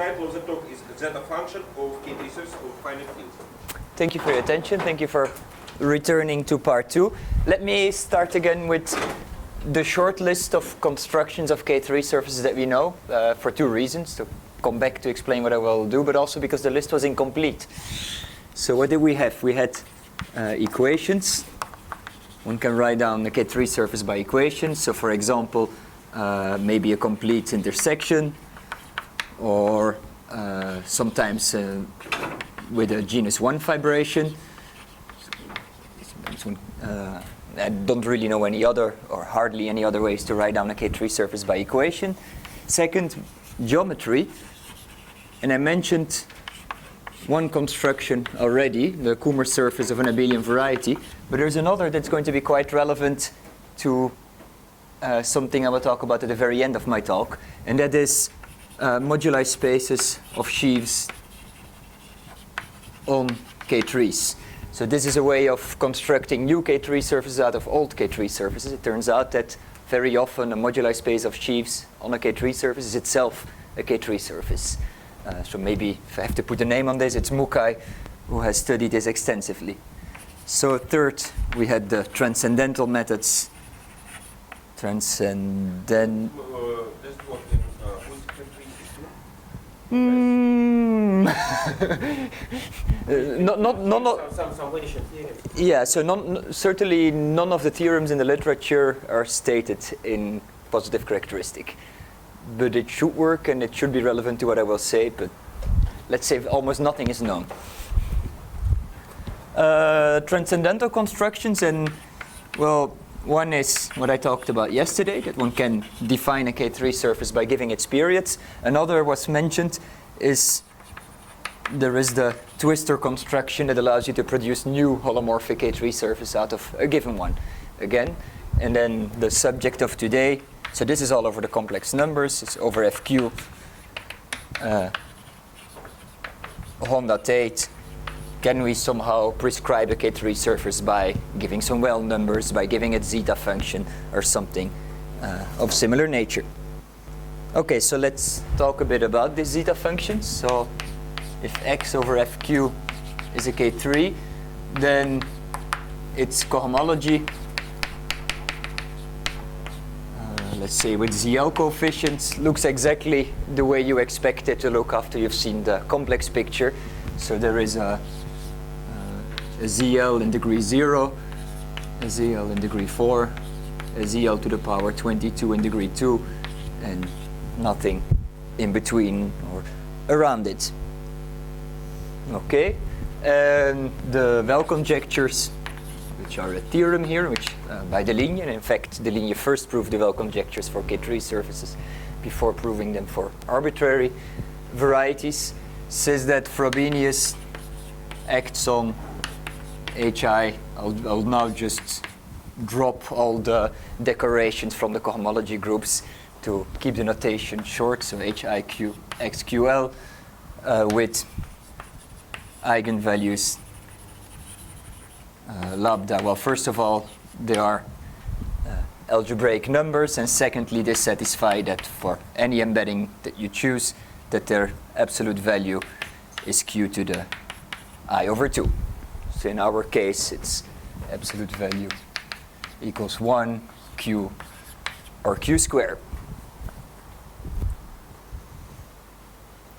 title of the talk is Zeta function of K3 surface of finite field. Thank you for your attention. Thank you for returning to part 2. Let me start again with the short list of constructions of K3 surfaces that we know for 2 reasons. To come back to explain what I will do, but also because the list was incomplete. So what did we have? We had equations. One can write down the K3 surface by equations. So for example, maybe a complete intersection, or sometimes with a genus 1 vibration. I don't really know any other, or hardly any other ways to write down a K3 surface by equation. Second, geometry. And I mentioned one construction already, the Kummer surface of an abelian variety. But there's another that's going to be quite relevant to something I will talk about at the very end of my talk. And that is moduli spaces of sheaves on K3s. So this is a way of constructing new K3 surfaces out of old K3 surfaces. It turns out that very often a moduli space of sheaves on a K3 surface is itself a K3 surface. So maybe if I have to put a name on this, it's Mukai, who has studied this extensively. So third, we had the transcendental methods. Yeah, so certainly none of the theorems in the literature are stated in positive characteristic. But it should work and it should be relevant to what I will say, but let's say almost nothing is known. Transcendental constructions, and well, one is what I talked about yesterday, that one can define a K3 surface by giving its periods. Another was mentioned is there is the twister construction that allows you to produce new holomorphic K3 surface out of a given one again. And then the subject of today, so this is all over the complex numbers, it's over FQ, Honda Tate. Can we somehow prescribe a K3 surface by giving some well numbers, by giving it zeta function or something of similar nature? Okay, so let's talk a bit about this zeta function. So if x over fq is a K3, then its cohomology, let's say with ZL coefficients, looks exactly the way you expect it to look after you've seen the complex picture. So there is a ZL in degree 0, a ZL in degree 4, a ZL to the power 22 in degree 2, and nothing in between or around it. Okay, and the well conjectures, which are a theorem here, which by Deligne, and in fact Deligne first proved the well conjectures for K3 surfaces before proving them for arbitrary varieties, says that Frobenius acts on HI. I'll now just drop all the decorations from the cohomology groups to keep the notation short, so HIQ XQL with eigenvalues lambda. Well, first of all, they are algebraic numbers, and secondly, they satisfy that for any embedding that you choose, that their absolute value is q to the I over 2. So in our case, it's absolute value equals 1 q or q squared.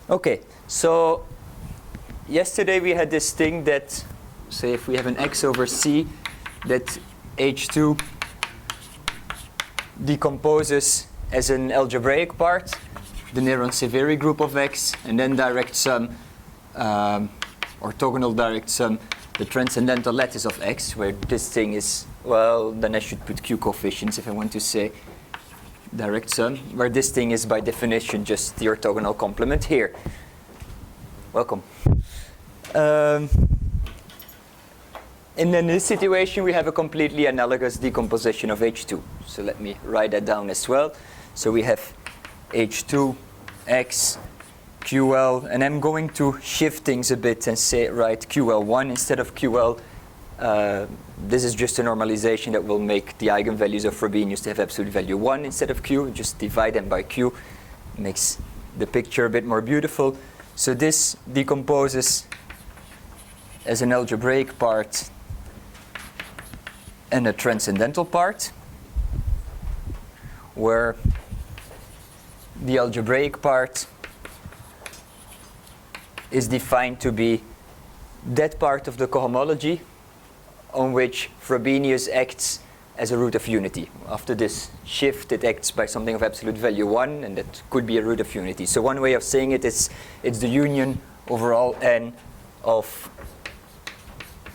Okay, so yesterday we had this thing that, say if we have an x over c, that H2 decomposes as an algebraic part, the Néron-Severi group of x, and then direct sum, orthogonal direct sum, the transcendental lattice of x, where this thing is, well, then I should put q coefficients if I want to say direct sum, where this thing is by definition just the orthogonal complement here. Welcome. And in this situation, we have a completely analogous decomposition of H2. So let me write that down as well. So we have H2, X, QL, and I'm going to shift things a bit and say, write QL1 instead of QL. This is just a normalization that will make the eigenvalues of Frobenius to have absolute value 1 instead of Q. Just divide them by Q. Makes the picture a bit more beautiful. So this decomposes as an algebraic part and a transcendental part, where the algebraic part is defined to be that part of the cohomology on which Frobenius acts as a root of unity. After this shift, it acts by something of absolute value 1, and that could be a root of unity. So one way of saying it is it's the union over all n of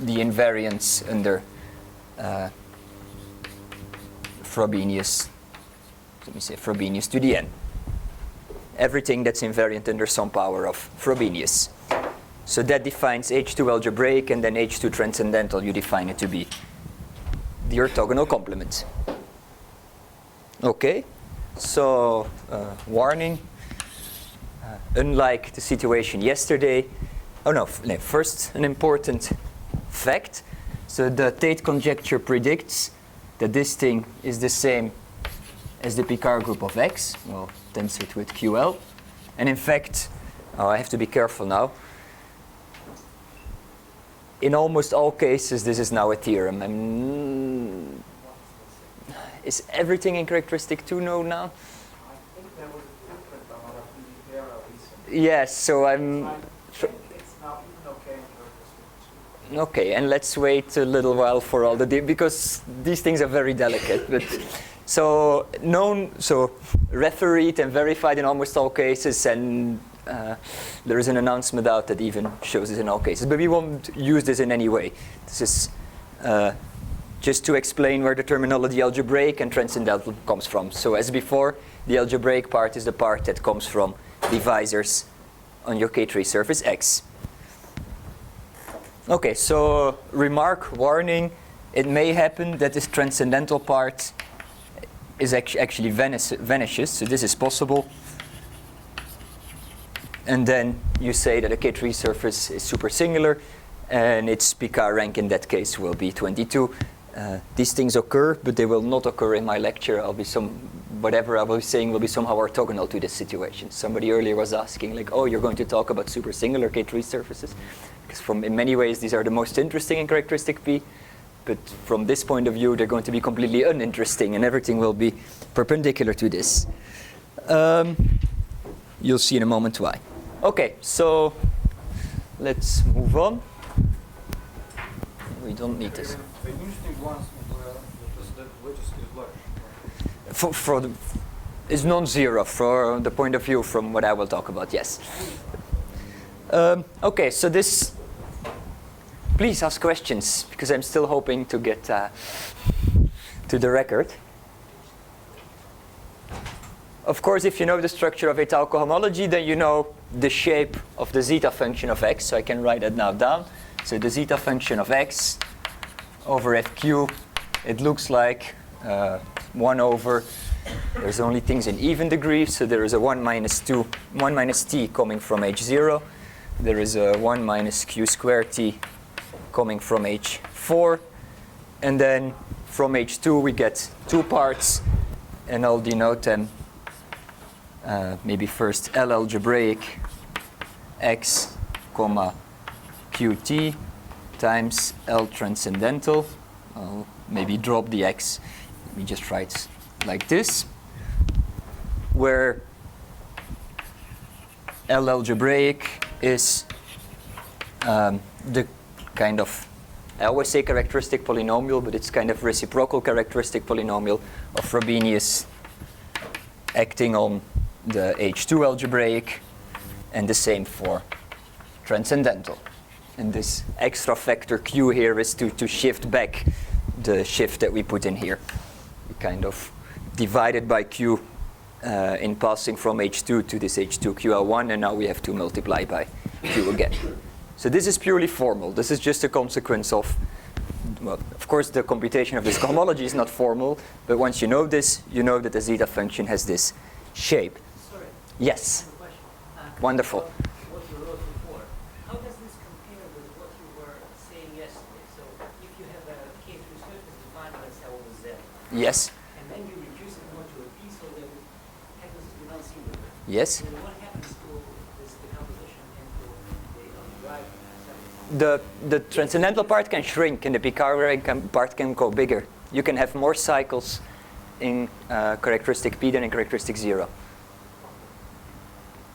the invariants under Frobenius. Let me say Frobenius to the n. Everything that's invariant under some power of Frobenius. So that defines H2 algebraic, and then H2 transcendental, you define it to be the orthogonal complement. Okay, so warning, unlike the situation yesterday, first an important fact. So the Tate conjecture predicts that this thing is the same as the Picard group of X, well, tensored with QL. And in fact, I have to be careful now. In almost all cases, this is now a theorem. Is everything in characteristic 2 known now? I think there was a footprint on our PDP era recently. Yes, so I'm... It's now even okay in characteristic 2. Okay, and let's wait a little while for all the... because these things are very delicate. But so known, so refereed and verified in almost all cases, and there is an announcement out that even shows this in all cases. But we won't use this in any way. This is just to explain where the terminology algebraic and transcendental comes from. So as before, the algebraic part is the part that comes from divisors on your K3 surface X. Okay, so remark, warning, it may happen that this transcendental part is actually vanishes. So this is possible. And then you say that a K3 surface is supersingular, and its Picard rank in that case will be 22. These things occur, but they will not occur in my lecture. Whatever I will be saying will be somehow orthogonal to this situation. Somebody earlier was asking, like, oh, you're going to talk about supersingular K3 surfaces? Because in many ways, these are the most interesting in characteristic P. But from this point of view, they're going to be completely uninteresting, and everything will be perpendicular to this. You'll see in a moment why. Okay, so let's move on. We don't need this. The interesting ones because the wedges is large. It's non-zero from the point of view from what I will talk about, yes. Okay, so this, please ask questions, because I'm still hoping to get to the record. Of course, if you know the structure of a tau cohomology, then you know the shape of the zeta function of X, so I can write that now down. So the zeta function of X over FQ, it looks like 1 over, there's only things in even degree, so there is a 1 minus t coming from H0. There is a 1 minus q squared t coming from H4. And then from H2 we get 2 parts, and I'll denote them maybe first L algebraic X, comma Qt times L transcendental. I'll maybe drop the X. Let me just write like this, where L algebraic is the kind of, I always say characteristic polynomial, but it's kind of reciprocal characteristic polynomial of Frobenius acting on the H2 algebraic, and the same for transcendental. And this extra factor Q here is to shift back the shift that we put in here. We kind of divided by Q in passing from H2 to this H2 QL1, and now we have to multiply by Q again. So this is purely formal. This is just a consequence of, well, of course the computation of this cohomology is not formal, but once you know this, you know that the zeta function has this shape. Sorry. Yes. Question. Wonderful. What you wrote before. How does this compare with what you were saying yesterday? So if you have a K3 surface defined by cell over Z, Yes. and then you reduce it more to a P so that it happens to be non-singular. Yes. Then what happens the transcendental part can shrink and the Picard part can go bigger. You can have more cycles in characteristic P than in characteristic 0.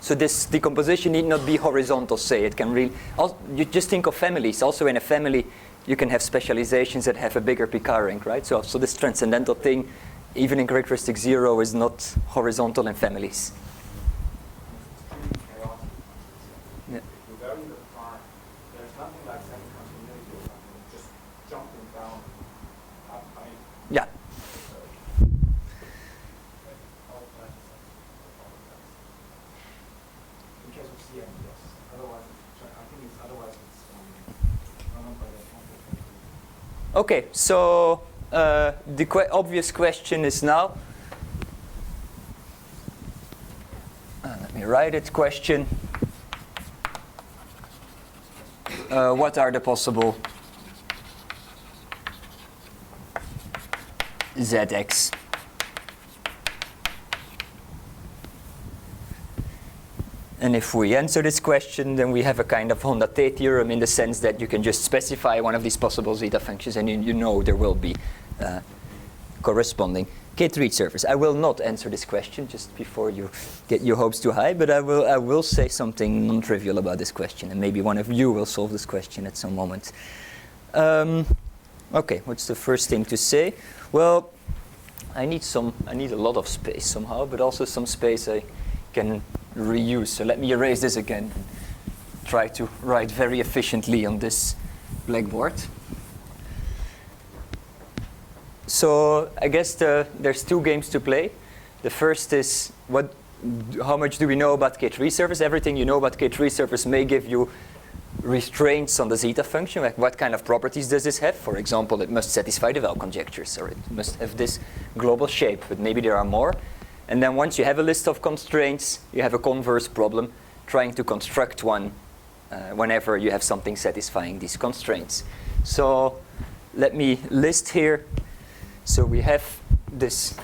So this decomposition need not be horizontal, say. It can really, you just think of families. Also in a family, you can have specializations that have a bigger Picard rank, right? So this transcendental thing, even in characteristic 0, is not horizontal in families. Yeah. If you vary the part, there's nothing like semi-continuity or something, just jumping down up high. Yeah. In case of CM, yes. Otherwise, I think it's otherwise it's run by the. Okay, so the obvious question is now, let me write it, question, what are the possible ZX? And if we answer this question, then we have a kind of Honda-Tate theorem in the sense that you can just specify one of these possible zeta functions and you know there will be corresponding K3 surface. I will not answer this question just before you get your hopes too high, but I will say something non-trivial about this question, and maybe one of you will solve this question at some moment. Okay, what's the first thing to say? Well, I need a lot of space somehow, but also some space I can reuse. So let me erase this again and try to write very efficiently on this blackboard. So I guess there's two games to play. The first is how much do we know about K3 surface? Everything you know about K3 surface may give you restraints on the zeta function. Like what kind of properties does this have? For example, it must satisfy the well conjectures, or it must have this global shape, but maybe there are more. And then once you have a list of constraints, you have a converse problem, trying to construct one whenever you have something satisfying these constraints. So let me list here. So we have this,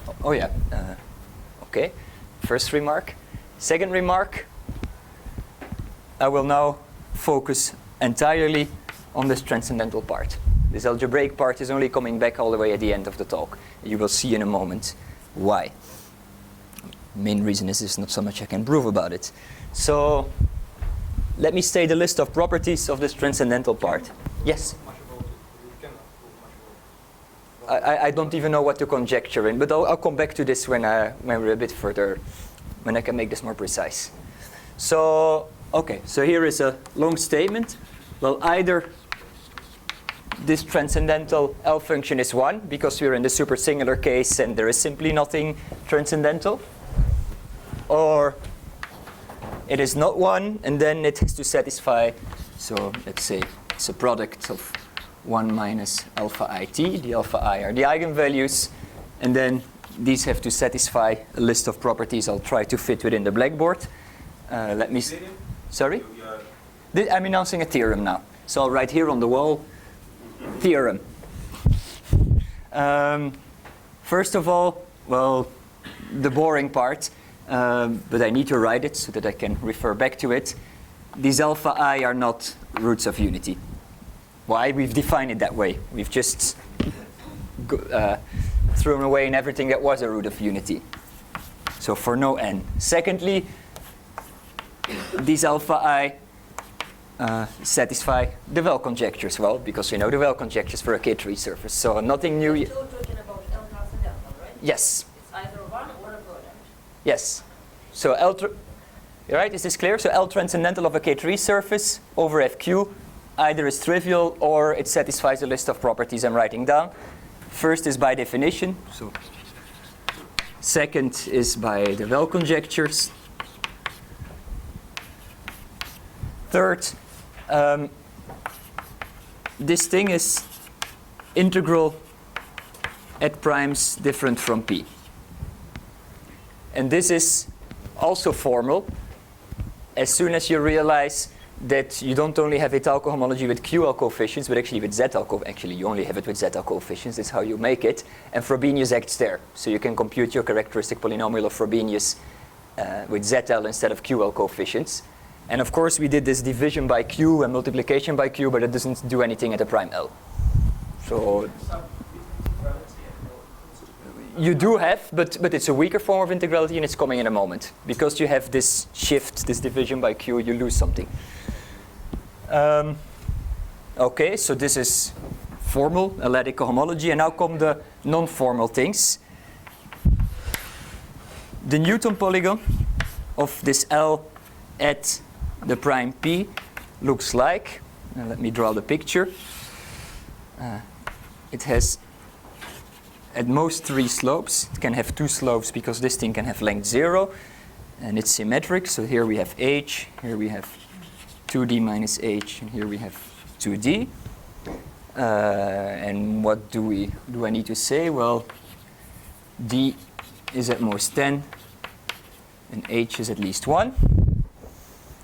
okay, first remark. Second remark, I will now focus entirely on this transcendental part. This algebraic part is only coming back all the way at the end of the talk. You will see in a moment why. Main reason is there's not so much I can prove about it. So let me state the list of properties of this transcendental part. Yes? I don't even know what to conjecture in, but I'll come back to this when we're a bit further, when I can make this more precise. So, okay, so here is a long statement. Well, either this transcendental L function is 1, because we're in the super singular case and there is simply nothing transcendental, or it is not 1, and then it has to satisfy, so let's say it's a product of 1 minus alpha it. The alpha I are the eigenvalues, and then these have to satisfy a list of properties I'll try to fit within the blackboard. Let me. Sorry? I'm announcing a theorem now. So I'll write here on the wall, theorem. First of all, well, the boring part, but I need to write it so that I can refer back to it. These alpha I are not roots of unity. Why? We've defined it that way. We've just thrown away in everything that was a root of unity. So for no n. Secondly, these alpha I satisfy the well conjectures. Well, because we know the well conjectures for a K3 surface. So nothing new. You're talking about L transcendental, right? Yes. It's either 1 or a product. Yes. So right? Is this clear? So L transcendental of a K3 surface over FQ either is trivial or it satisfies a list of properties I'm writing down. First is by definition. So second is by the well conjectures. Third, this thing is integral at primes different from P. And this is also formal as soon as you realize that you don't only have Italco homology with QL coefficients, but actually with ZL coefficients. Actually, you only have it with ZL coefficients. That's how you make it. And Frobenius acts there. So you can compute your characteristic polynomial of Frobenius with ZL instead of QL coefficients. And of course, we did this division by Q and multiplication by Q, but it doesn't do anything at the prime L. So you do have, but it's a weaker form of integrality, and it's coming in a moment. Because you have this shift, this division by Q, you lose something. Okay, so this is formal analytic cohomology, and now come the non-formal things. The Newton polygon of this L at the prime P looks like, let me draw the picture. It has at most 3 slopes. It can have 2 slopes because this thing can have length 0, and it's symmetric. So here we have h, here we have 2d minus h, and here we have 2d. And what do I need to say? Well, d is at most 10, and h is at least 1.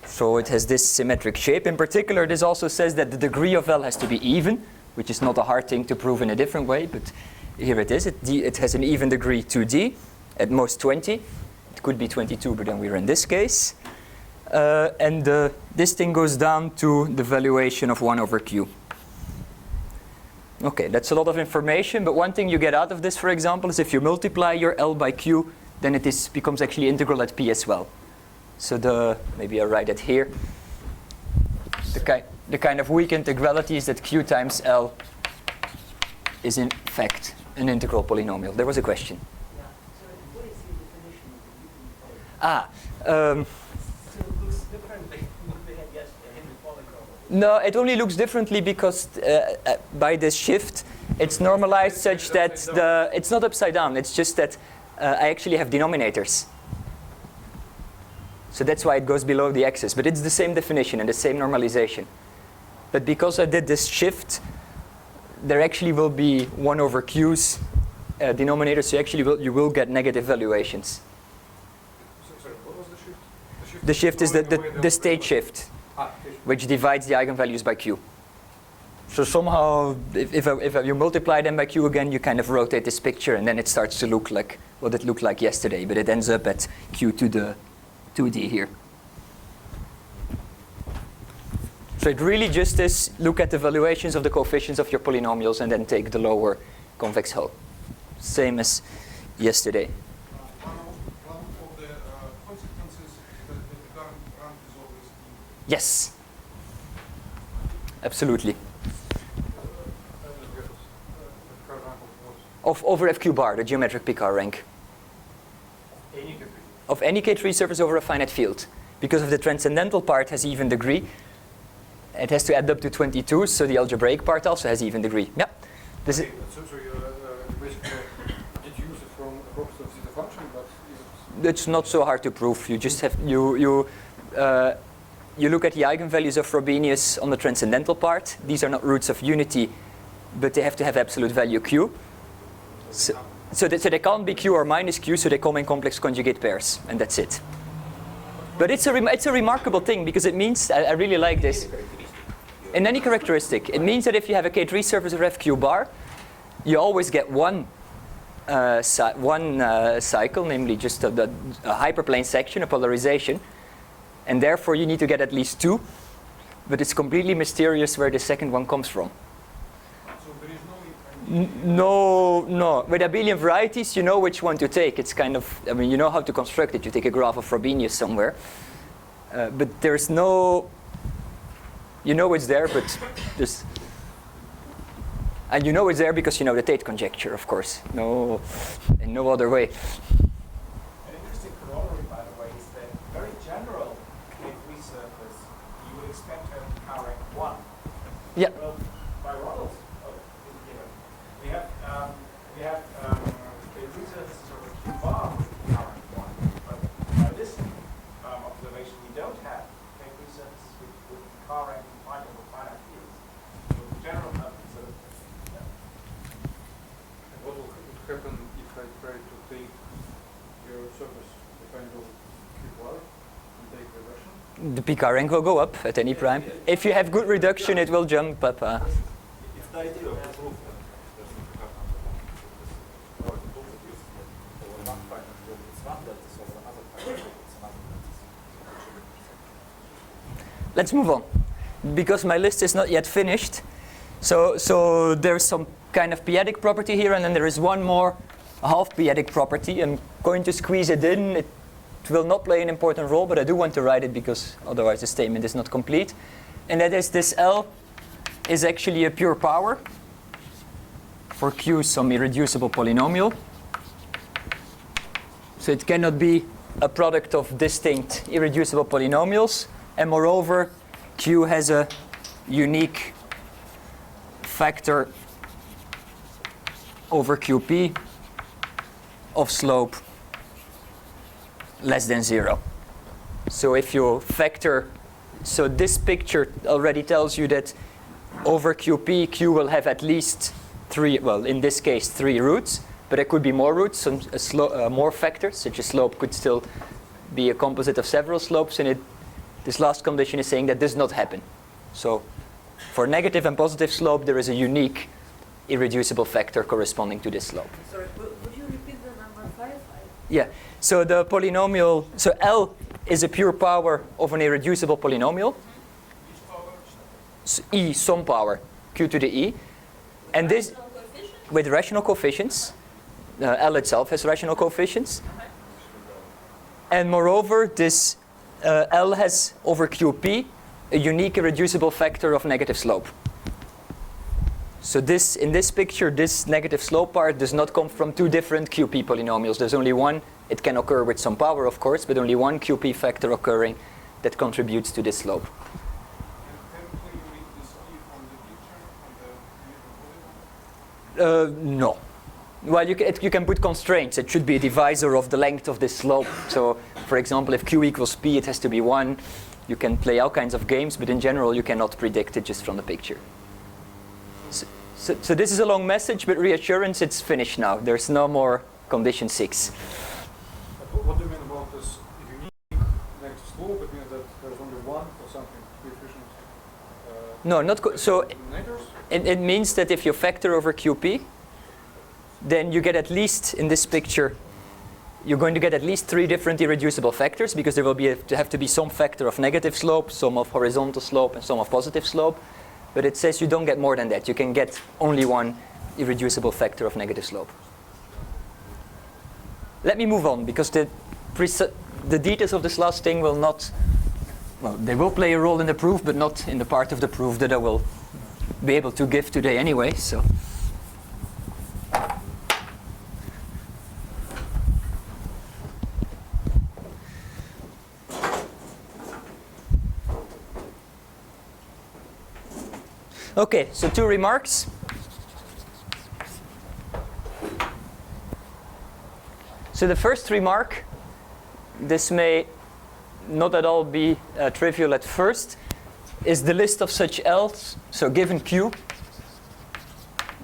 So it has this symmetric shape. In particular, this also says that the degree of L has to be even, which is not a hard thing to prove in a different way, but here it is. It has an even degree 2d, at most 20. It could be 22, but then we're in this case. And this thing goes down to the valuation of 1 over q. Okay, that's a lot of information, but one thing you get out of this, for example, is if you multiply your L by q, then it becomes actually integral at p as well. So maybe I'll write it here. The kind of weak integrality is that q times L is in fact an integral polynomial. There was a question. Yeah. So what is the definition of the Newton polygon? So it looks differently from what we had yesterday in the polygon. No, it only looks differently because by this shift, it's normalized such that it's not upside down. It's just that I actually have denominators. So that's why it goes below the axis. But it's the same definition and the same normalization. But because I did this shift, there actually will be 1 over q's denominator. So you will get negative valuations. Sorry, what was the shift? The shift is the state shift, which divides the eigenvalues by q. So somehow, if you multiply them by q again, you kind of rotate this picture, and then it starts to look like what it looked like yesterday. But it ends up at q to the 2d here. So it really just is look at the valuations of the coefficients of your polynomials and then take the lower convex hull. Same as yesterday. One of the consequences is that the current rank is always even. Yes. Absolutely. Over FQ bar, the geometric Picard rank. Of any K3 surface over a finite field. Because of the transcendental part has even degree, it has to add up to 22, so the algebraic part also has even degree. Yeah. This is So you basically did use it from a property of Zeta function, but it's not so hard to prove. You just have you look at the eigenvalues of Frobenius on the transcendental part. These are not roots of unity, but they have to have absolute value q. So they can't be q or minus q, so they come in complex conjugate pairs, and that's it. But it's a remarkable thing because it means, I really like this. In any characteristic, it means that if you have a K3 surface of FQ bar, you always get one cycle, namely just a hyperplane section, a polarization, and therefore you need to get at least 2. But it's completely mysterious where the second one comes from. so there is No. With abelian varieties, you know which one to take. It's kind of, you know how to construct it. You take a graph of Frobenius somewhere. But there's no, you know it's there, but there's, and you know it's there because you know the Tate conjecture, of course. No, in no other way. An interesting corollary, by the way, is that very general K3 surface, you would expect to have power rank 1. Yeah. Well, by Ronald's given, we have K3 surfaces over Q bar with power rank 1. But by this observation, we don't have K3 surfaces with power rank finite over finite fields. So the general sort of what will happen if I try to take your surface defined over Q bar and take reduction? The Picard rank will go up at any prime. If you have good reduction, it will jump up. If the idea of the proof doesn't become or the proof that uses over one finite field, it's one lattice over another finite field, it's another lattice. let's move on. Because my list is not yet finished. So there's some kind of p-adic property here, and then there is one more half p-adic property. I'm going to squeeze it in. It will not play an important role, but I do want to write it because otherwise the statement is not complete. And that is this L is actually a pure power for Q, some irreducible polynomial. So it cannot be a product of distinct irreducible polynomials. And moreover, Q has a unique factor over QP of slope less than 0. So if you factor, so this picture already tells you that over QP, Q will have at least 3, well, in this case, 3 roots, but there could be more roots, more factors, such as slope could still be a composite of several slopes, and this last condition is saying that does not happen. So for negative and positive slope, there is a unique irreducible factor corresponding to this slope. Sorry, would you repeat the number 5? Yeah, so the polynomial, so L is a pure power of an irreducible polynomial. E, some power, Q to the E. And this, with rational coefficients, L itself has rational coefficients. And moreover, this L has over QP a unique irreducible factor of negative slope. So this, in this picture, this negative slope part does not come from 2 different QP polynomials. There's only one. It can occur with some power, of course, but only one QP factor occurring that contributes to this slope. No. Well, you can put constraints. It should be a divisor of the length of this slope. So, for example, if Q equals P, it has to be 1. You can play all kinds of games, but in general, you cannot predict it just from the picture. So this is a long message, but reassurance, it's finished now. There's no more condition 6. What do you mean about this unique negative slope? It means that there's only one or something coefficient. No, not so. Denominators? It means that if you factor over QP, then you get at least, in this picture, you're going to get at least 3 different irreducible factors, because there will have to be some factor of negative slope, some of horizontal slope, and some of positive slope. But it says you don't get more than that. You can get only one irreducible factor of negative slope. Let me move on, because the details of this last thing will not, well, they will play a role in the proof, but not in the part of the proof that I will be able to give today anyway. So. Okay, so 2 remarks. So the first remark, this may not at all be trivial at first, is the list of such L's. So given Q,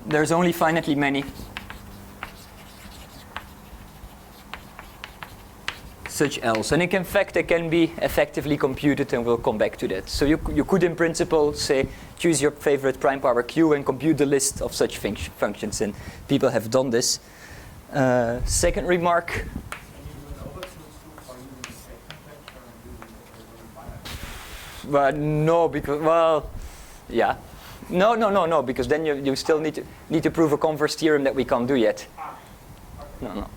there's only finitely many such L's. And in fact, they can be effectively computed, and we'll come back to that. So you could, in principle, say, choose your favorite prime power Q and compute the list of such functions. And people have done this. Second remark. Well, no, because, well, yeah. No, because then you still need to prove a converse theorem that we can't do yet. No.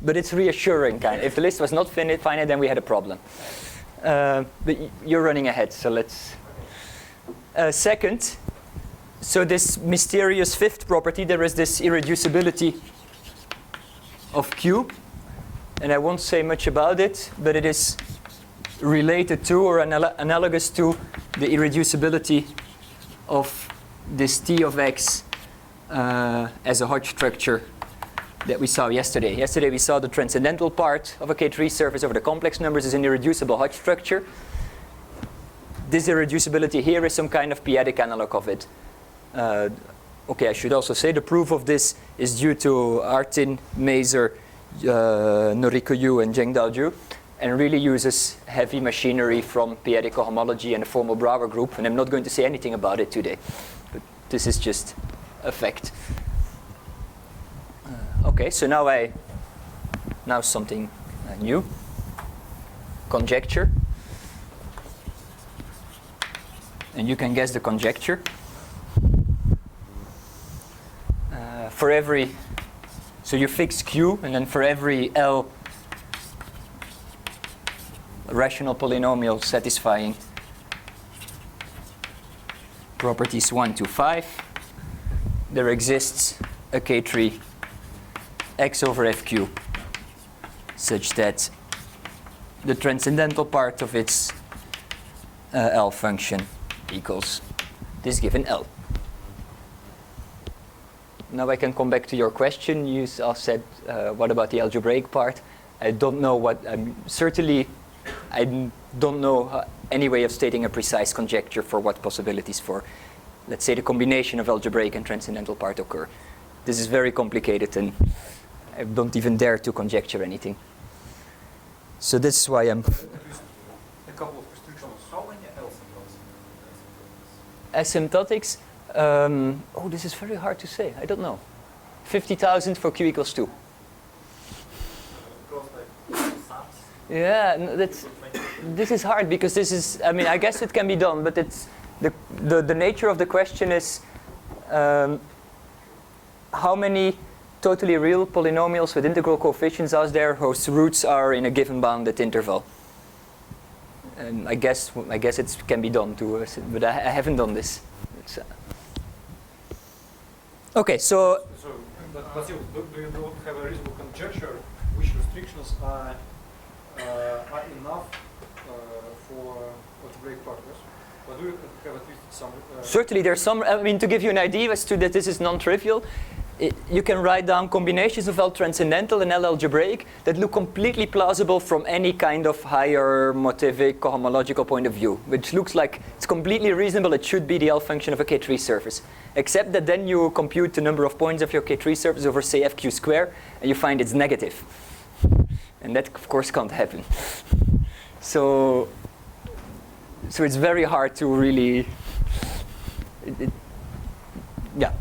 But it's reassuring, kind of. If the list was not finite, then we had a problem. But you're running ahead, so let's. Second, so this mysterious 5th property, there is this irreducibility of Q. And I won't say much about it, but it is related to or analogous to the irreducibility of this T of X as a Hodge structure that we saw yesterday. Yesterday we saw the transcendental part of a K3 surface over the complex numbers is an irreducible Hodge structure. This irreducibility here is some kind of p-adic analog of it. Okay, I should also say the proof of this is due to Artin, Maser, Noriko Yu, and Zheng Daoju, and really uses heavy machinery from p-adic cohomology and the formal Brouwer group. And I'm not going to say anything about it today, but this is just a fact. Okay, so now something new. Conjecture. And you can guess the conjecture. For every, so you fix Q, and then for every L rational polynomial satisfying properties 1 to 5, there exists a K tree X over FQ such that the transcendental part of its L function equals this given L. Now I can come back to your question. You said, what about the algebraic part? I don't know what, certainly I don't know any way of stating a precise conjecture for what possibilities for, let's say, the combination of algebraic and transcendental part occur. This is very complicated and I don't even dare to conjecture anything. So this is why I'm... A couple of restrictions. How many L's in Asymptotics? Oh, this is very hard to say. I don't know. 50,000 for Q equals 2. Yeah, this is hard because this is, I mean, I guess it can be done, but it's the nature of the question is how many totally real polynomials with integral coefficients are there whose roots are in a given bounded interval. And I guess it can be done too, but I haven't done this. Okay, so. But Basil, do you not have a reasonable conjecture which restrictions are enough for algebraic partners? But do you have at least some? Certainly, there's some. I mean, to give you an idea as to that, this is non-trivial. You can write down combinations of L transcendental and L algebraic that look completely plausible from any kind of higher motivic cohomological point of view, which looks like it's completely reasonable. It should be the L function of a K3 surface, except that then you compute the number of points of your K3 surface over, say, FQ square, and you find it's negative. And that, of course, can't happen. So it's very hard to really... yeah.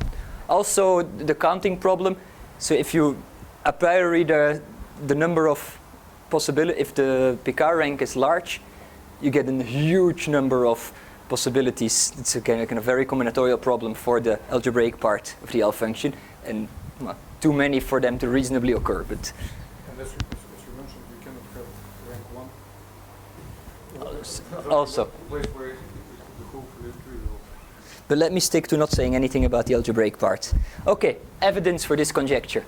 Also, the counting problem. So if you a priori the number of possibilities, if the Picard rank is large, you get a huge number of possibilities. It's a kind of very combinatorial problem for the algebraic part of the L function, and well, too many for them to reasonably occur. But and as you mentioned, you cannot have rank 1. Also. Place where the whole trivial. But let me stick to not saying anything about the algebraic part. Okay, evidence for this conjecture.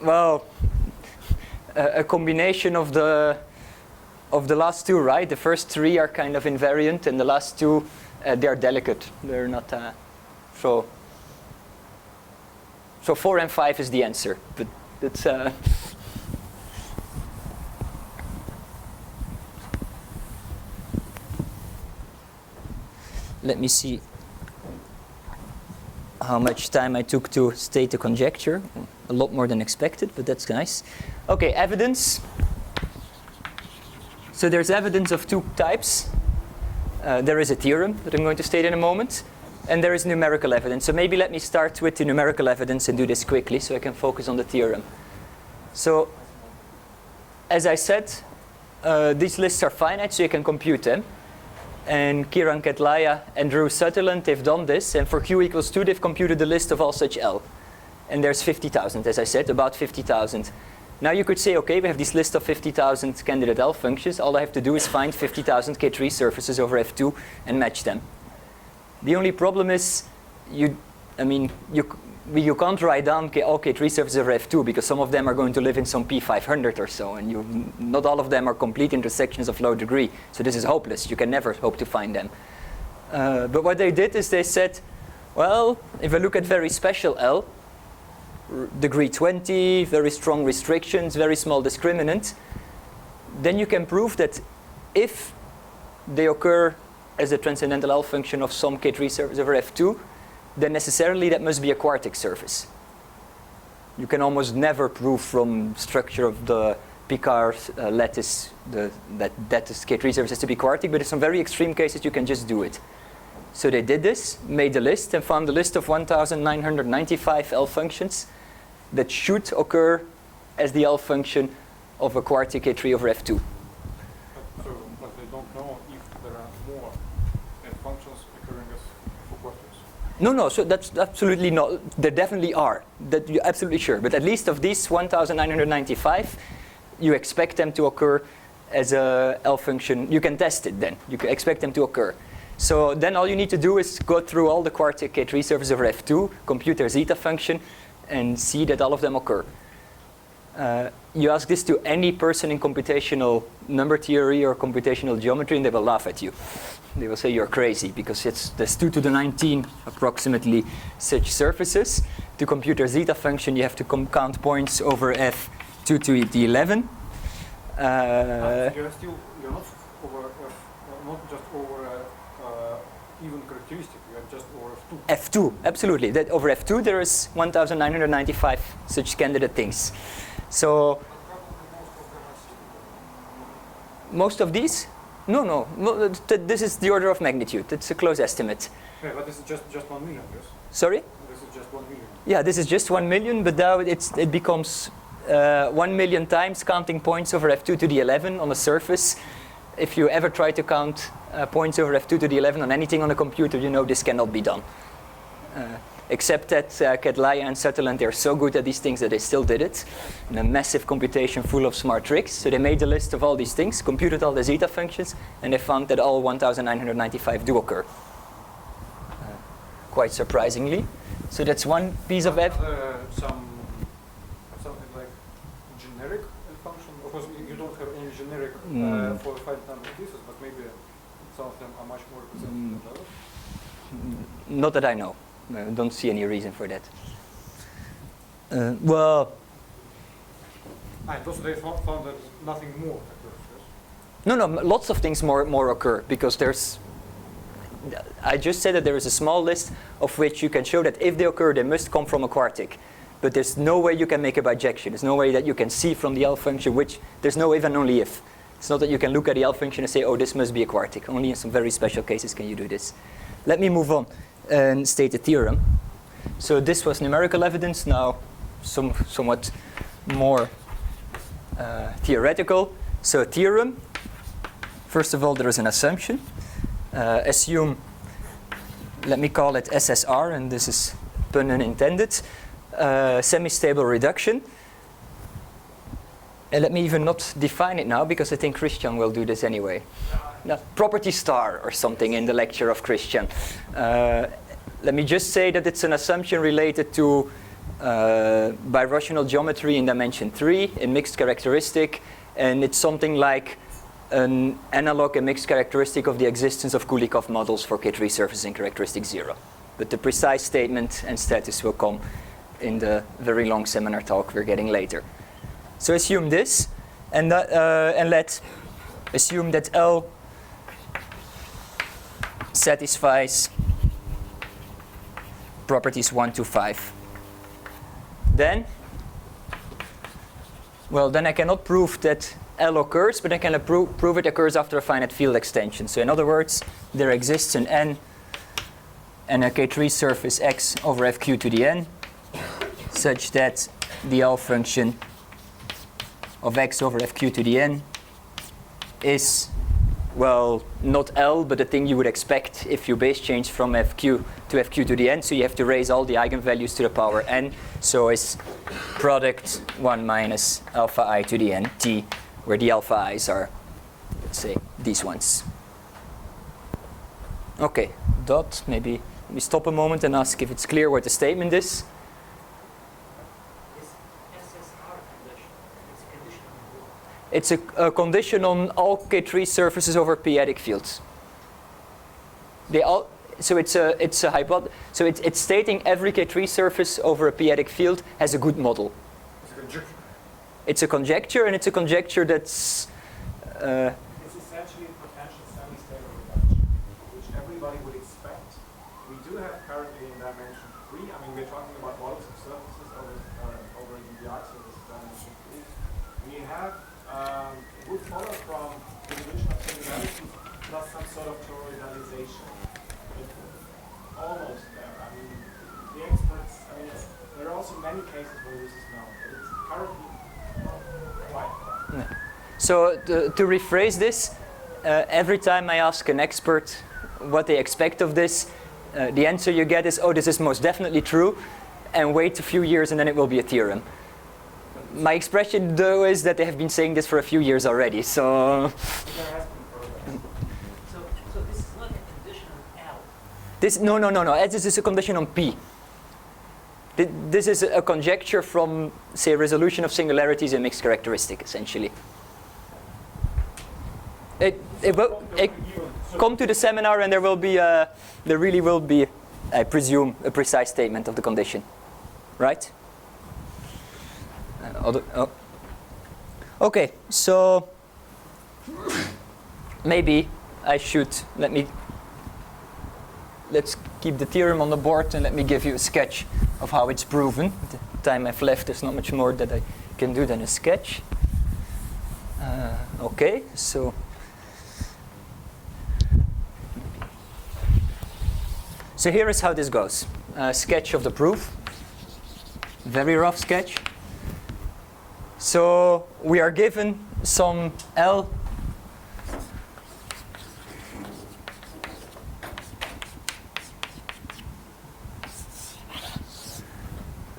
Well, a combination of the last two, right? The first three are kind of invariant, and the last two, they are delicate. They're not so 4 and 5 is the answer, but it's let me see how much time I took to state the conjecture. A lot more than expected, but that's nice. Okay, evidence. So there's evidence of two types. There is a theorem that I'm going to state in a moment, and there is numerical evidence. So maybe let me start with the numerical evidence and do this quickly so I can focus on the theorem. So as I said, these lists are finite, so you can compute them. And Kiran Ketlaya and Drew Sutherland, they've done this, and for Q equals 2, they've computed the list of all such L. And there's 50,000, as I said, about 50,000. Now you could say, okay, we have this list of 50,000 candidate L functions. All I have to do is find 50,000 K3 surfaces over F2 and match them. The only problem is, you can't write down all K3 surfaces over F2 because some of them are going to live in some P500 or so, and not all of them are complete intersections of low degree. So this is hopeless. You can never hope to find them. But what they did is they said, well, if I look at very special L, degree 20, very strong restrictions, very small discriminant, then you can prove that if they occur as a transcendental L function of some K3 surface over F2, then necessarily that must be a quartic surface. You can almost never prove from structure of the Picard lattice, that K3 surface has to be quartic, but in some very extreme cases you can just do it. So they did this, made a list, and found a list of 1,995 L functions that should occur as the L function of a quartic K3 over F2. But they don't know if there are more L functions occurring as for quartics. No, so that's absolutely not. There definitely are. That you're absolutely sure. But at least of these 1,995, you expect them to occur as a L function. You can test it then. You can expect them to occur. So then all you need to do is go through all the quartic K3 surfaces over F2, compute their zeta function, and see that all of them occur. You ask this to any person in computational number theory or computational geometry, and they will laugh at you. They will say you're crazy because there's 2 to the 19 approximately such surfaces. To compute their zeta function, you have to count points over F2 to the 11. You're not over not just over even characteristic. You are just over F2. F2, absolutely. That over F2 there is 1,995 such candidate things. So most of these? No. This is the order of magnitude. It's a close estimate. Yeah, but this is just 1 million, yes? Sorry? This is just 1 million. Yeah, this is just 1 million, but now it becomes 1 million times counting points over F2 to the 11 on a surface. If you ever try to count points over F2 to the 11 on anything on a computer, you know this cannot be done. Except that Kedlaya and Sutherland, they're so good at these things that they still did it in a massive computation full of smart tricks. So they made a list of all these things, computed all the zeta functions, and they found that all 1,995 do occur. Quite surprisingly. So that's one piece of evidence. Something like generic function, because you don't have any generic for finite number cases, but maybe some of them are much more representative than others. Not that I know. I don't see any reason for that. Well. And also they found that nothing more occurs, yes? No, lots of things more occur because there's. I just said that there is a small list of which you can show that if they occur, they must come from a quartic. But there's no way you can make a bijection. There's no way that you can see from the L function which. There's no if and only if. It's not that you can look at the L function and say, oh, this must be a quartic. Only in some very special cases can you do this. Let me move on and state the theorem. So this was numerical evidence, now somewhat more theoretical. So theorem, first of all there is an assumption. Assume, let me call it SSR, and this is pun unintended, semi-stable reduction. And let me even not define it now because I think Christian will do this anyway. No, property star or something in the lecture of Christian. Let me just say that it's an assumption related to birational geometry in dimension 3 in mixed characteristic, and it's something like an analog and mixed characteristic of the existence of Kulikov models for K3 surfaces in characteristic 0. But the precise statement and status will come in the very long seminar talk we're getting later. So assume this, and let's assume that L satisfies properties 1 to 5. Then I cannot prove that L occurs, but I can prove it occurs after a finite field extension. So in other words, there exists an N and a K3 surface X over FQ to the N such that the L function of X over FQ to the N is, well, not L, but the thing you would expect if you base change from FQ to FQ to the N. So you have to raise all the eigenvalues to the power N. So it's product 1 minus alpha I to the N T, where the alpha i's are, let's say, these ones. Okay, dot, maybe let me stop a moment and ask if it's clear what the statement is. It's a condition on all K3 surfaces over p-adic fields. So it's stating every K3 surface over a p-adic field has a good model. It's a conjecture, and it's a conjecture that's. It's essentially a potential semi-stable reduction, which everybody would expect. We do have currently in dimension 3. I mean, we're talking about models of surfaces over EBI, so this is dimension 3. We have would follow from the division of singularity plus some sort of toroidalization. But almost there. I mean, the experts, I mean, there are also many cases where this is known, but it's currently not quite. So to rephrase this, every time I ask an expert what they expect of this, the answer you get is, oh, this is most definitely true, and wait a few years and then it will be a theorem. My expression, though, is that they have been saying this for a few years already, so... There has been progress. So this is not a condition on L. This, no. This is a condition on P. This is a conjecture from, say, resolution of singularities and mixed characteristic, essentially. Come to the seminar and there really will be, I presume, a precise statement of the condition, right? Okay, so maybe I should let's keep the theorem on the board and let me give you a sketch of how it's proven. The time I've left, there's not much more that I can do than a sketch. Okay, so here is how this goes. Sketch of the proof. Very rough sketch. So we are given some L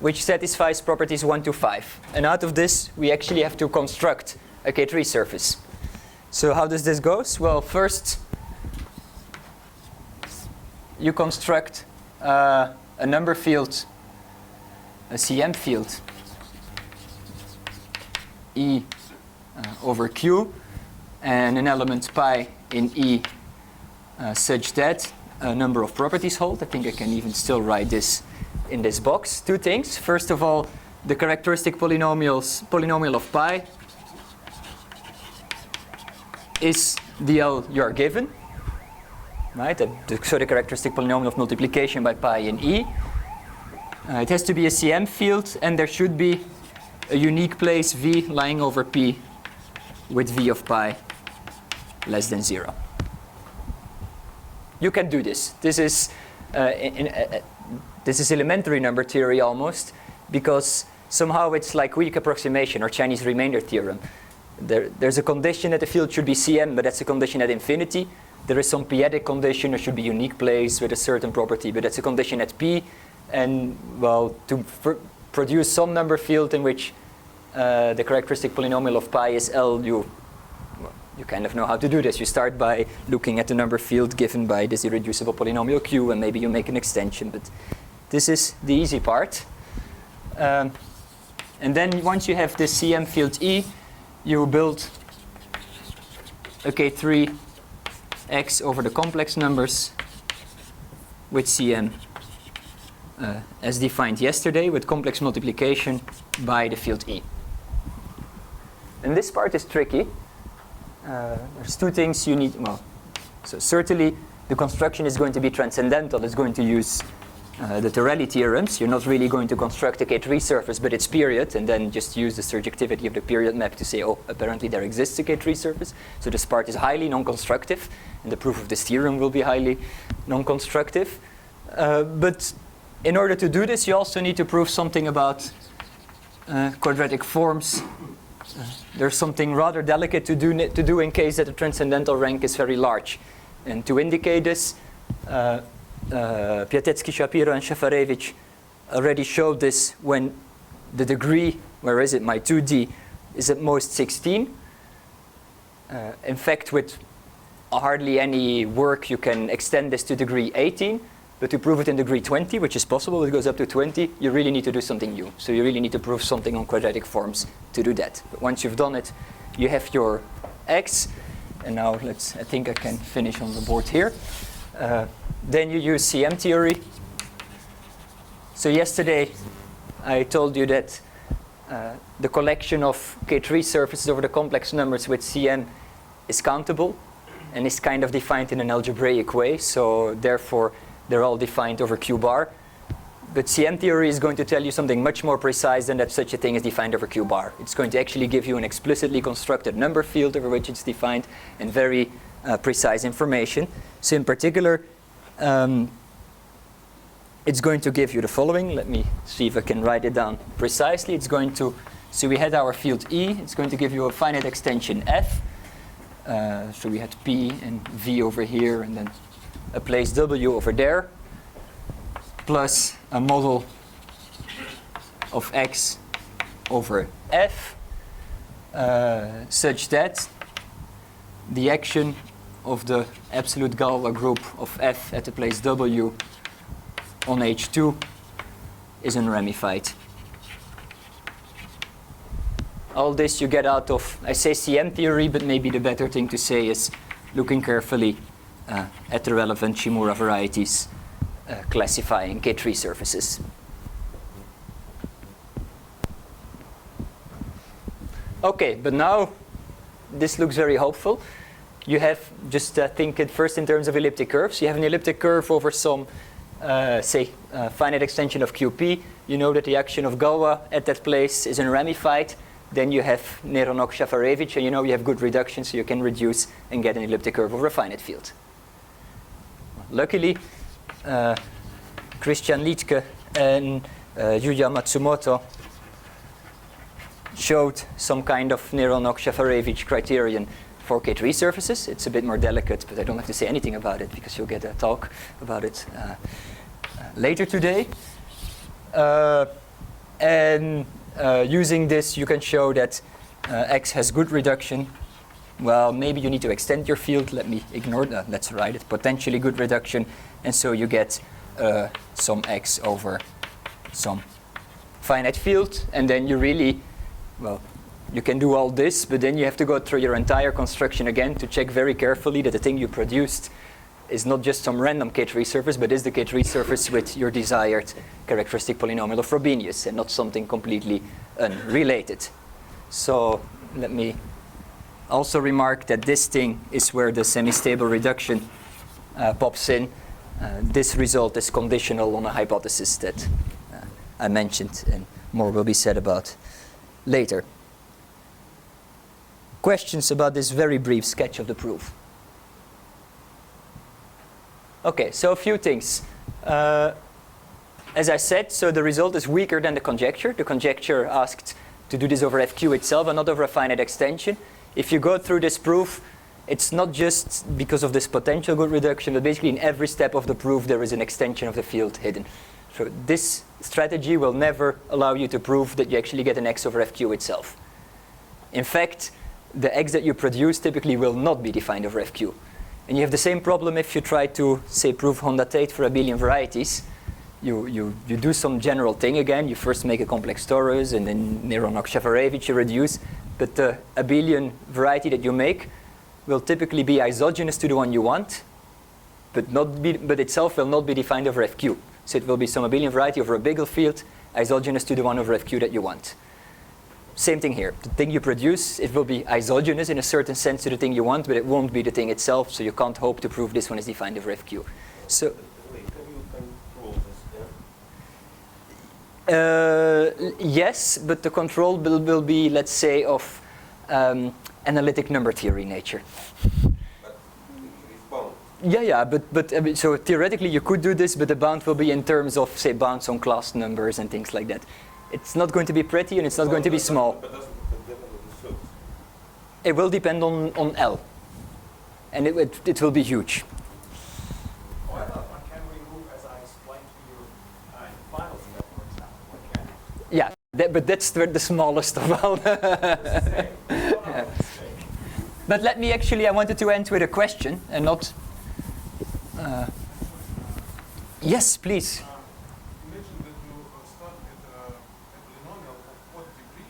which satisfies properties 1 to 5. And out of this, we actually have to construct a K3 surface. So how does this go? Well, first, you construct a number field, a CM field, E over Q, and an element pi in E such that a number of properties hold. I think I can even still write this in this box. Two things. First of all, the characteristic polynomial of pi is the L you are given, right? So the characteristic polynomial of multiplication by pi in E. It has to be a CM field, and there should be a unique place V lying over P with V of pi less than 0. You can do this. This is elementary number theory almost, because somehow it's like weak approximation or Chinese remainder theorem. There's a condition that the field should be CM, but that's a condition at infinity. There is some p-adic condition, there should be a unique place with a certain property, but that's a condition at P. And well, to produce some number field in which the characteristic polynomial of pi is L, you kind of know how to do this. You start by looking at the number field given by this irreducible polynomial Q, and maybe you make an extension, but this is the easy part. And then once you have this CM field E, you build a K3 X over the complex numbers with CM as defined yesterday, with complex multiplication by the field E. And this part is tricky. There's two things you need. Well, so certainly the construction is going to be transcendental. It's going to use the Torelli theorems. You're not really going to construct a K3 surface, but its period, and then just use the surjectivity of the period map to say, oh, apparently there exists a K3 surface. So this part is highly non-constructive, and the proof of this theorem will be highly non-constructive. But in order to do this, you also need to prove something about quadratic forms. There's something rather delicate to do in case that the transcendental rank is very large. And to indicate this, Piatetsky, Shapiro, and Shafarevich already showed this when the degree, where is it, my 2D, is at most 16. In fact, with hardly any work, you can extend this to degree 18. But to prove it in degree 20, which is possible, it goes up to 20, you really need to do something new. So you really need to prove something on quadratic forms to do that. But once you've done it, you have your X. And now I think I can finish on the board here. Then you use CM theory. So yesterday, I told you that the collection of K3 surfaces over the complex numbers with CM is countable and is kind of defined in an algebraic way. So therefore, they're all defined over Q bar. But CM theory is going to tell you something much more precise than that such a thing is defined over Q bar. It's going to actually give you an explicitly constructed number field over which it's defined and very precise information. So in particular, it's going to give you the following. Let me see if I can write it down precisely. It's going to, so we had our field E. It's going to give you a finite extension F. So we had P and V over here and then a place W over there, plus a model of X over F, such that the action of the absolute Galois group of F at the place W on H2 is unramified. All this you get out of, I say CM theory, but maybe the better thing to say is looking carefully at the relevant Shimura varieties classifying K3 surfaces. Okay, but now this looks very hopeful. You have, just think it first in terms of elliptic curves. You have an elliptic curve over some, finite extension of QP. You know that the action of Galois at that place is unramified. Then you have Neronov-Shafarevich, and you know you have good reduction, so you can reduce and get an elliptic curve over a finite field. Luckily, Christian Liedtke and Yuya Matsumoto showed some kind of Neronov-Shafarevich criterion for K3 surfaces. It's a bit more delicate, but I don't have to say anything about it because you'll get a talk about it later today. Using this, you can show that X has good reduction. Well, maybe you need to extend your field. Let me ignore that. Let's write it. Potentially good reduction. And so you get some X over some finite field. And then you really, well, you can do all this, but then you have to go through your entire construction again to check very carefully that the thing you produced is not just some random K3 surface, but is the K3 surface with your desired characteristic polynomial of Frobenius and not something completely unrelated. So let me also remark that this thing is where the semi-stable reduction pops in. This result is conditional on a hypothesis that I mentioned, and more will be said about later. Questions about this very brief sketch of the proof? Okay, so a few things. As I said, so the result is weaker than the conjecture. The conjecture asked to do this over FQ itself and not over a finite extension. If you go through this proof, it's not just because of this potential good reduction, but basically in every step of the proof there is an extension of the field hidden. So this strategy will never allow you to prove that you actually get an X over FQ itself. In fact, the X that you produce typically will not be defined over FQ. And you have the same problem if you try to, say, prove Honda-Tate for abelian varieties. You do some general thing again. You first make a complex torus, and then Neronov-Shafarevich you reduce. But the abelian variety that you make will typically be isogenous to the one you want, but itself will not be defined over FQ. So it will be some abelian variety over a Beagle field, isogenous to the one over FQ that you want. Same thing here. The thing you produce, it will be isogenous in a certain sense to the thing you want, but it won't be the thing itself, so you can't hope to prove this one is defined over FQ. So, Wait, can you control this? yes, but the control will be, let's say, of analytic number theory nature. But it's bound. Yeah, but I mean, so theoretically you could do this, but the bound will be in terms of, say, bounds on class numbers and things like that. It's not going to be pretty and it's not going to be small. But doesn't depend on the surface. It will depend on L. And it will be huge. Why not? Why can't we move as I explained to you in the final step, for example? Why can't we? Yeah, but that's the smallest of all. Yeah. But let me actually, I wanted to end with a question and not... yes, please. You mentioned that you start with a polynomial of what degree,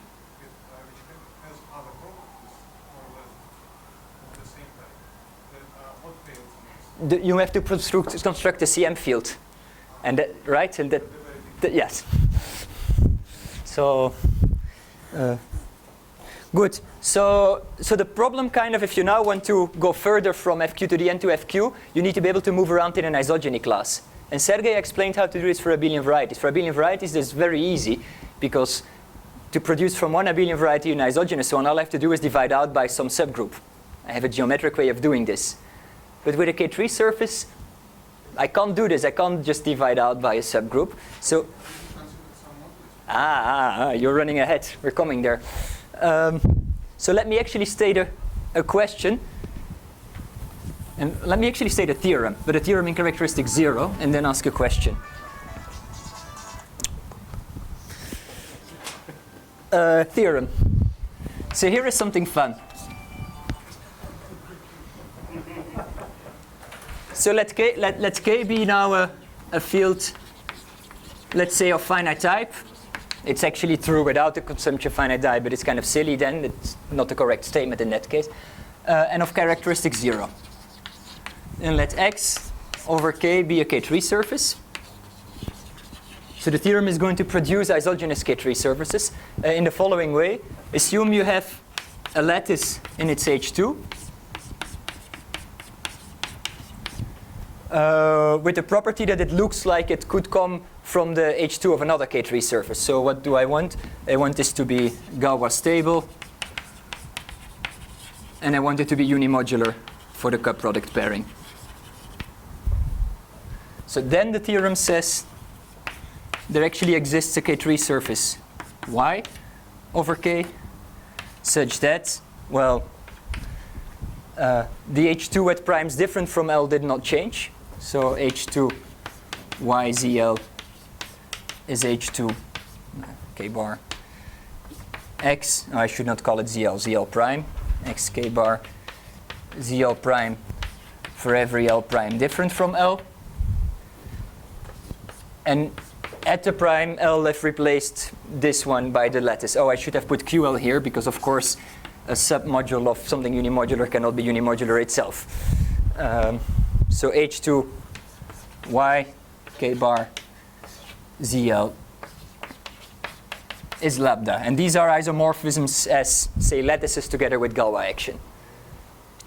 which has other properties, more or less, of the same type. Then what fails in this? You have to construct a CM field. And that, right? And that yes. So, good. So the problem kind of, if you now want to go further from FQ to the N to FQ, you need to be able to move around in an isogeny class. And Sergey explained how to do this for abelian varieties. For abelian varieties, it's very easy, because to produce from one abelian variety an isogenously one, all I have to do is divide out by some subgroup. I have a geometric way of doing this. But with a K3 surface, I can't do this. I can't just divide out by a subgroup. So, you're running ahead. We're coming there. So let me actually state a question. And let me actually state a theorem, but a theorem in characteristic 0, and then ask a question. Theorem. So here is something fun. So let K be now a field, let's say, of finite type. It's actually true without the consumption of finite type, but it's kind of silly then. It's not the correct statement in that case. And of characteristic 0. And let X over K be a K3 surface. So the theorem is going to produce isogenous K3 surfaces in the following way. Assume you have a lattice in its H2 with the property that it looks like it could come from the H2 of another K3 surface. So what do I want? I want this to be Galois stable, and I want it to be unimodular for the cup product pairing. So then the theorem says there actually exists a K3 surface Y over K such that, well, the H2 at primes different from L did not change. So H2 Y ZL is H2 K bar X. I should not call it ZL, ZL prime, X K bar ZL prime for every L prime different from L. And at the prime, L have replaced this one by the lattice. Oh, I should have put QL here because, of course, a submodule of something unimodular cannot be unimodular itself. So H2 Y K bar ZL is lambda. And these are isomorphisms as, say, lattices together with Galois action.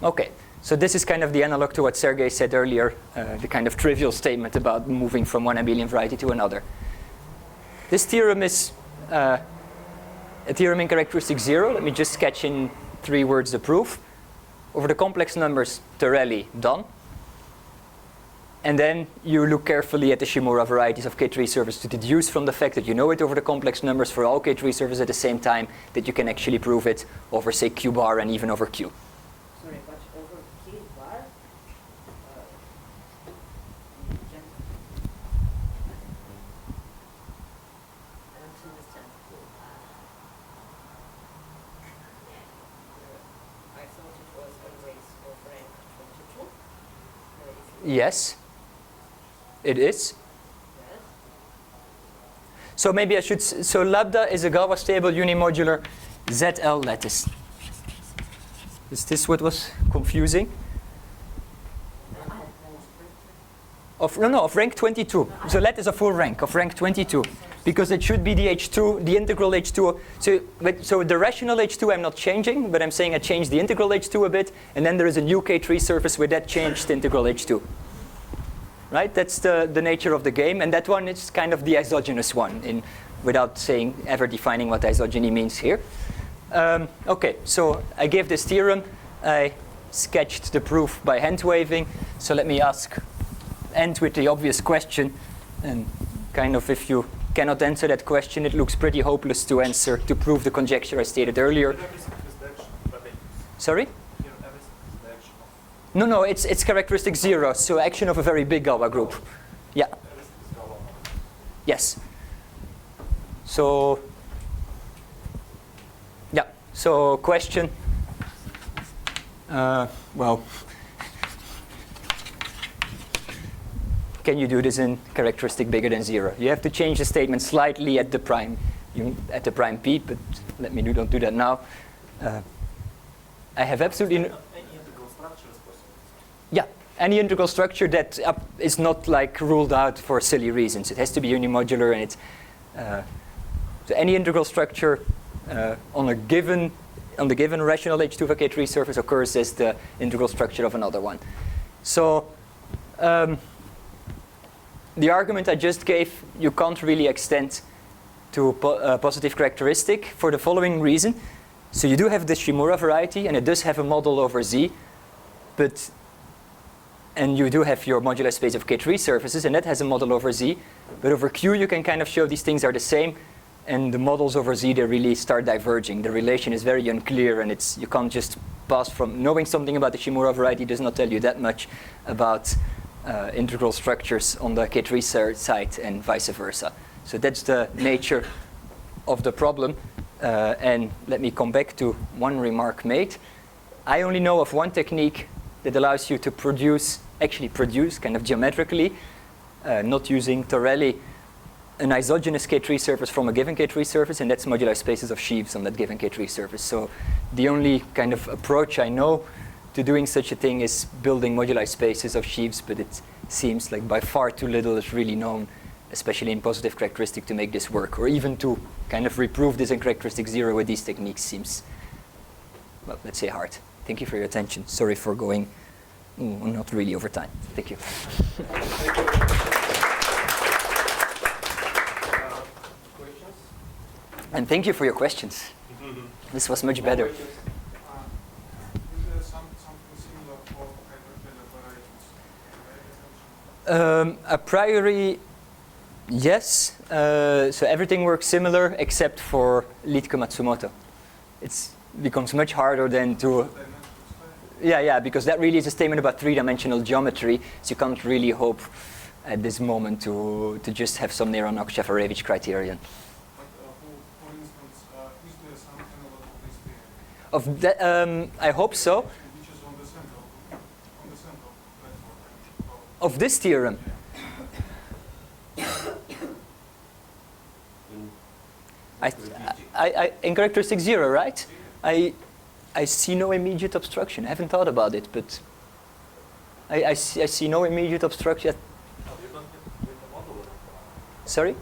OK. So this is kind of the analog to what Sergey said earlier, the kind of trivial statement about moving from one abelian variety to another. This theorem is a theorem in characteristic 0. Let me just sketch in 3 words the proof. Over the complex numbers, Torelli, done. And then you look carefully at the Shimura varieties of K3 surface to deduce from the fact that you know it over the complex numbers for all K3 surfaces at the same time that you can actually prove it over, say, Q bar and even over Q. Sorry, but over K bar, I don't understand. I thought it was always of rank 22. Yes, it is. Yes. So maybe I should, so lambda is a Galois stable unimodular ZL lattice. Is this what was confusing? Of rank 22. So let is a full rank of rank 22, because it should be the H2, the integral H2. So the rational H2 I'm not changing, but I'm saying I changed the integral H2 a bit, and then there is a new K3 surface with that changed integral H2. Right? That's the nature of the game, and that one is kind of the isogenous one, without saying ever defining what isogeny means here. Okay, so I gave this theorem. I sketched the proof by hand waving. So let me end with the obvious question, and kind of if you cannot answer that question, it looks pretty hopeless to answer to prove the conjecture I stated earlier. Sorry? No, it's characteristic 0, so action of a very big Galois group. Yeah. Yes. So, yeah. So, question. Well, can you do this in characteristic bigger than 0? You have to change the statement slightly at the prime, p, but don't do that now. I have absolutely any integral structure that is not like ruled out for silly reasons. It has to be unimodular, and it's so any integral structure on the given rational H2 of a K3 surface occurs as the integral structure of another one. So the argument I just gave, you can't really extend to a positive characteristic for the following reason. So you do have the Shimura variety, and it does have a model over Z, and you do have your modular space of K3 surfaces, and that has a model over Z. But over Q, you can kind of show these things are the same, and the models over Z, they really start diverging. The relation is very unclear, and you can't just pass from knowing something about the Shimura variety does not tell you that much about integral structures on the K3 side and vice versa. So that's the nature of the problem. And let me come back to one remark made. I only know of one technique that allows you to actually produce kind of geometrically, not using Torelli, an isogenous K3 surface from a given K3 surface, and that's modular spaces of sheaves on that given K3 surface. So the only kind of approach I know to doing such a thing is building modular spaces of sheaves, but it seems like by far too little is really known, especially in positive characteristic, to make this work, or even to kind of reprove this in characteristic zero with these techniques seems, well, let's say hard. Thank you for your attention. Sorry for going not really over time. Thank you. Questions? And thank you for your questions. This was much better. Is there something similar for hydrogen operations? A priori, yes. So everything works similar except for Liedtke Matsumoto. It becomes much harder than to... Yeah, because that really is a statement about three-dimensional geometry, so you can't really hope at this moment to just have some Neron-Okshafarevich criterion. But for instance, is there some analog of this theory? Of that, I hope so. Which is on the central platform. Of this theorem. In characteristic zero, right? I see no immediate obstruction. I haven't thought about it, but I see no immediate obstruction. Sorry?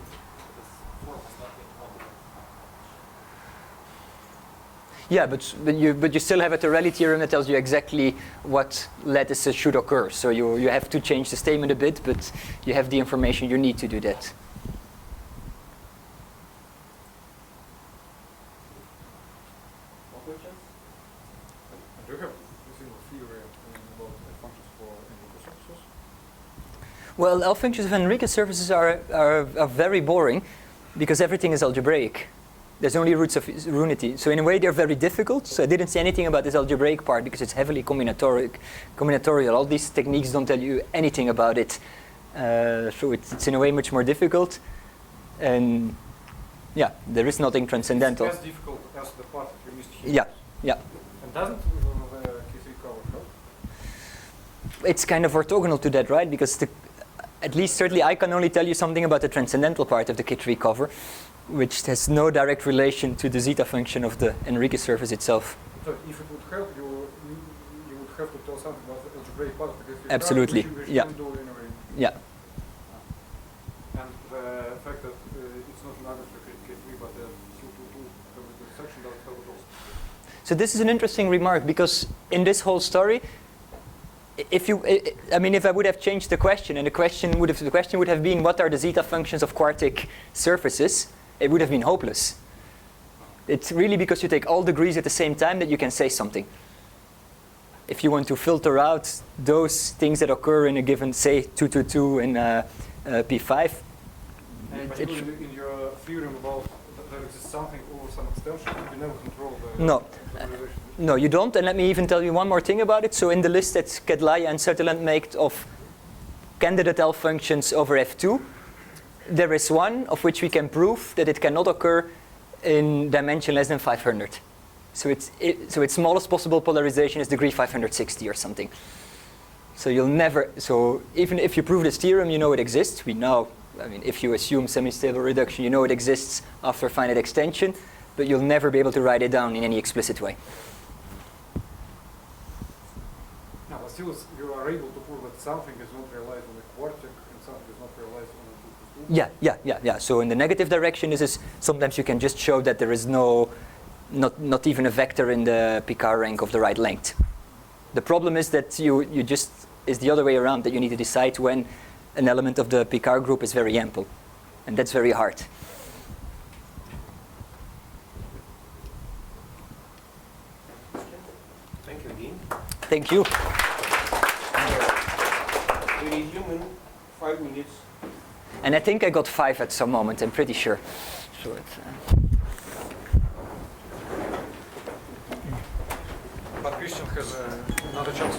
Yeah, but you still have a Torelli theorem that tells you exactly what lattices should occur. So you have to change the statement a bit, but you have the information you need to do that. Do you have a single theory about functions for Enrico surfaces? Well, L functions of Enrico surfaces are very boring because everything is algebraic. There's only roots of unity. So in a way, they're very difficult. So I didn't say anything about this algebraic part because it's heavily combinatorial. All these techniques don't tell you anything about it. So it's in a way much more difficult. And yeah, there is nothing transcendental. It's as difficult as the part that you missed here. Yeah. And doesn't the K3 cover help? It's kind of orthogonal to that, right? Because at least certainly I can only tell you something about the transcendental part of the K3 cover, which has no direct relation to the zeta function of the Enrique surface itself. So if it would help, you would have to tell something about the algebraic part of the K3 Absolutely, cover, which yeah. you don't do anyway. Yeah. And the fact that it's not an arbitrary K3 but a Q22 section doesn't help at all. So this is an interesting remark because in this whole story, if I would have changed the question, and the question would have been what are the zeta functions of quartic surfaces, it would have been hopeless. It's really because you take all degrees at the same time that you can say something. If you want to filter out those things that occur in a given, say, 222 in P5. But in your theorem about there exists something over some extension, you never control the No. polarization. No, you don't. And let me even tell you one more thing about it. So in the list that Kedlaya and Sutherland make of candidate L functions over F2, there is one of which we can prove that it cannot occur in dimension less than 500. So its smallest possible polarization is degree 560 or something. So you'll never. So even if you prove this theorem, you know it exists. We know. I mean, if you assume semi-stable reduction, you know it exists after finite extension, but you'll never be able to write it down in any explicit way. No, but still, you are able to prove that something is not realized on a quartic and something is not realized on a 2+2. Yeah. So in the negative direction, this is sometimes you can just show that there is not even a vector in the Picard rank of the right length. The problem is that you just is the other way around, that you need to decide when an element of the Picard group is very ample. And that's very hard. Thank you again. Thank you. We resume in 5 minutes. And I think I got 5 at some moment, I'm pretty sure. So it's, But Christian has another chance.